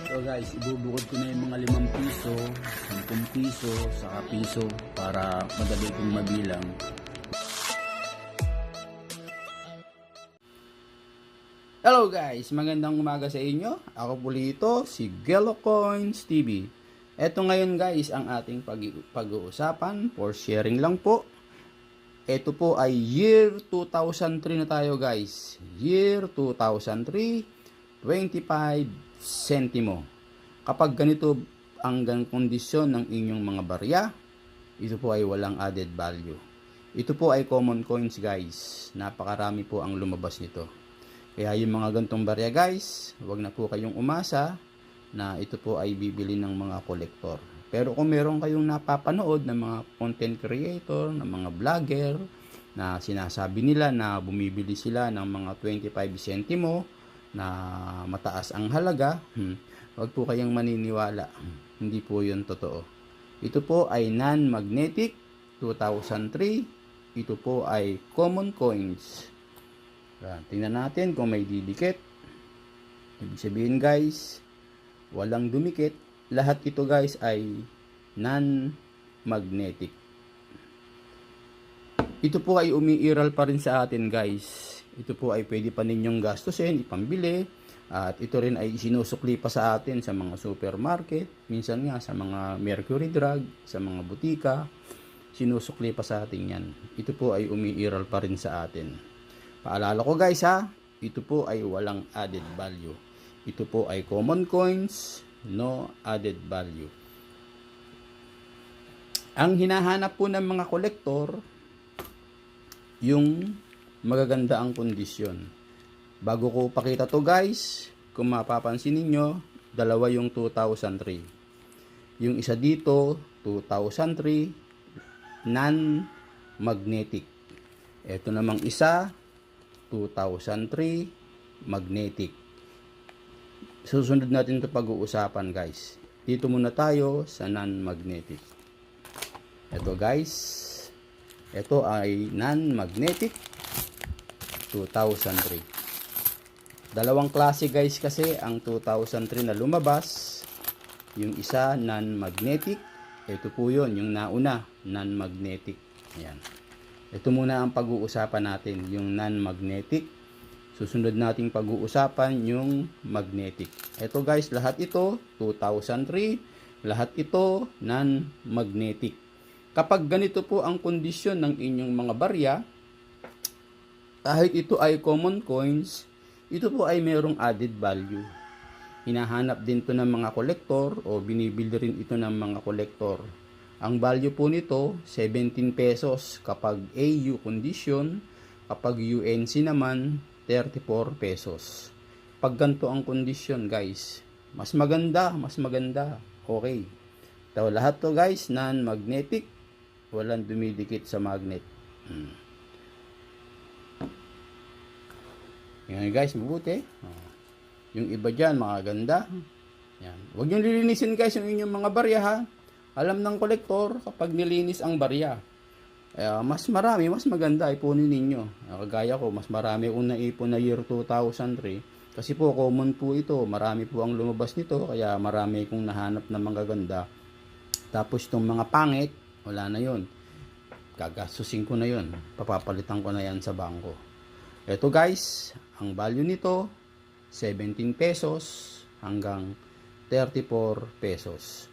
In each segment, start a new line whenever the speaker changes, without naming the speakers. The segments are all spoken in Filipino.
So guys, ibubukod ko na yung mga 5 piso, 10 piso, saka piso para madali kong mabilang. Hello guys, magandang umaga sa inyo. Ako po ito, si Gelo Coins TV. Ito ngayon guys ang ating pag-uusapan for sharing lang po. Ito po ay year 2003 na tayo guys. Year 2003, 25 sentimo. Kapag ganito ang kondisyon ng inyong mga barya, ito po ay walang added value. Ito po ay common coins guys. Napakarami po ang lumabas nito. Kaya yung mga gantong barya guys, huwag na po kayong umasa na ito po ay bibili ng mga kolektor. Pero kung meron kayong napapanood ng mga content creator, ng mga vlogger, na sinasabi nila na bumibili sila ng mga 25 sentimo na mataas ang halaga, huwag po kayong maniniwala. Hindi po yun totoo. Ito po ay non-magnetic 2003. Ito po ay common coins. Tingnan natin kung may didikit. Ibig sabihin guys, walang dumikit. Lahat ito guys ay non-magnetic. Ito po ay umiiral pa rin sa atin guys. Ito po ay pwede pa ninyong gastusin, ipambili. At ito rin ay sinusukli pa sa atin sa mga supermarket. Minsan nga sa mga Mercury Drug, sa mga butika. Sinusukli pa sa atin yan. Ito po ay umiiral pa rin sa atin. Paalala ko guys ha, ito po ay walang added value. Ito po ay common coins, no added value. Ang hinahanap po ng mga kolektor, yung magaganda ang kondisyon. Bago ko pakita to guys, kung mapapansin ninyo, dalawa yung 2003. Yung isa dito, 2003, non-magnetic. Ito namang isa, 2003, magnetic. Susunod natin ito pag-uusapan guys. Dito muna tayo sa non-magnetic. Ito guys, ito ay non-magnetic 2003. Dalawang klase guys kasi ang 2003 na lumabas. Yung isa non-magnetic. Ito po yun, yung nauna, non-magnetic. Ayan. Ito muna ang pag-uusapan natin, yung non-magnetic. Susunod nating pag-uusapan yung magnetic. Ito guys, lahat ito 2003, lahat ito non-magnetic. Kapag ganito po ang kondisyon ng inyong mga barya, kahit ito ay common coins, ito po ay mayroong added value. Hinahanap din to ng mga kolektor o binibili rin ito ng mga kolektor. Ang value po nito, 17 pesos kapag AU condition, kapag UNC naman, 34 pesos. Pag ganito ang kondisyon guys, mas maganda. Okay. So, lahat to guys, non-magnetic, walang dumidikit sa magnet. Yan guys, mabuti. Yung iba dyan, maganda. Yan. Huwag nyo lilinisin guys yung inyong mga barya ha. Alam ng kolektor kapag nilinis ang barya. Mas marami, mas maganda ipunin ninyo. Kagaya ko, mas marami akong naipon na year 2003. Kasi po, common po ito. Marami po ang lumabas nito. Kaya marami kong nahanap na magaganda. Tapos itong mga pangit, wala na yon. Gagastusin ko na yon. Papapalitan ko na yan sa bangko. Ito guys, ang value nito, 17 pesos hanggang 34 pesos.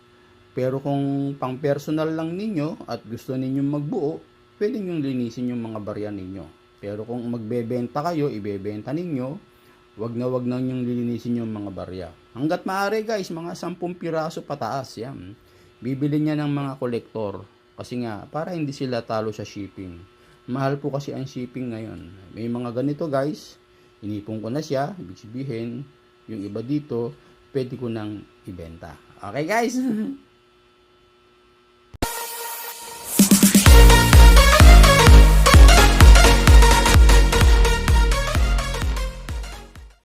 Pero kung pang personal lang ninyo at gusto ninyong magbuo, pwede nyong linisin yung mga barya ninyo. Pero kung magbebenta kayo, ibebenta ninyo, wag na nyong lilinisin yung mga barya. Hanggat maaari guys, mga 10 piraso pataas yan. Bibili niya ng mga kolektor. Kasi nga, para hindi sila talo sa shipping. Mahal po kasi ang shipping ngayon. May mga ganito guys, inipon ko na siya, ibig sabihin, yung iba dito, pwede ko nang ibenta. Okay guys?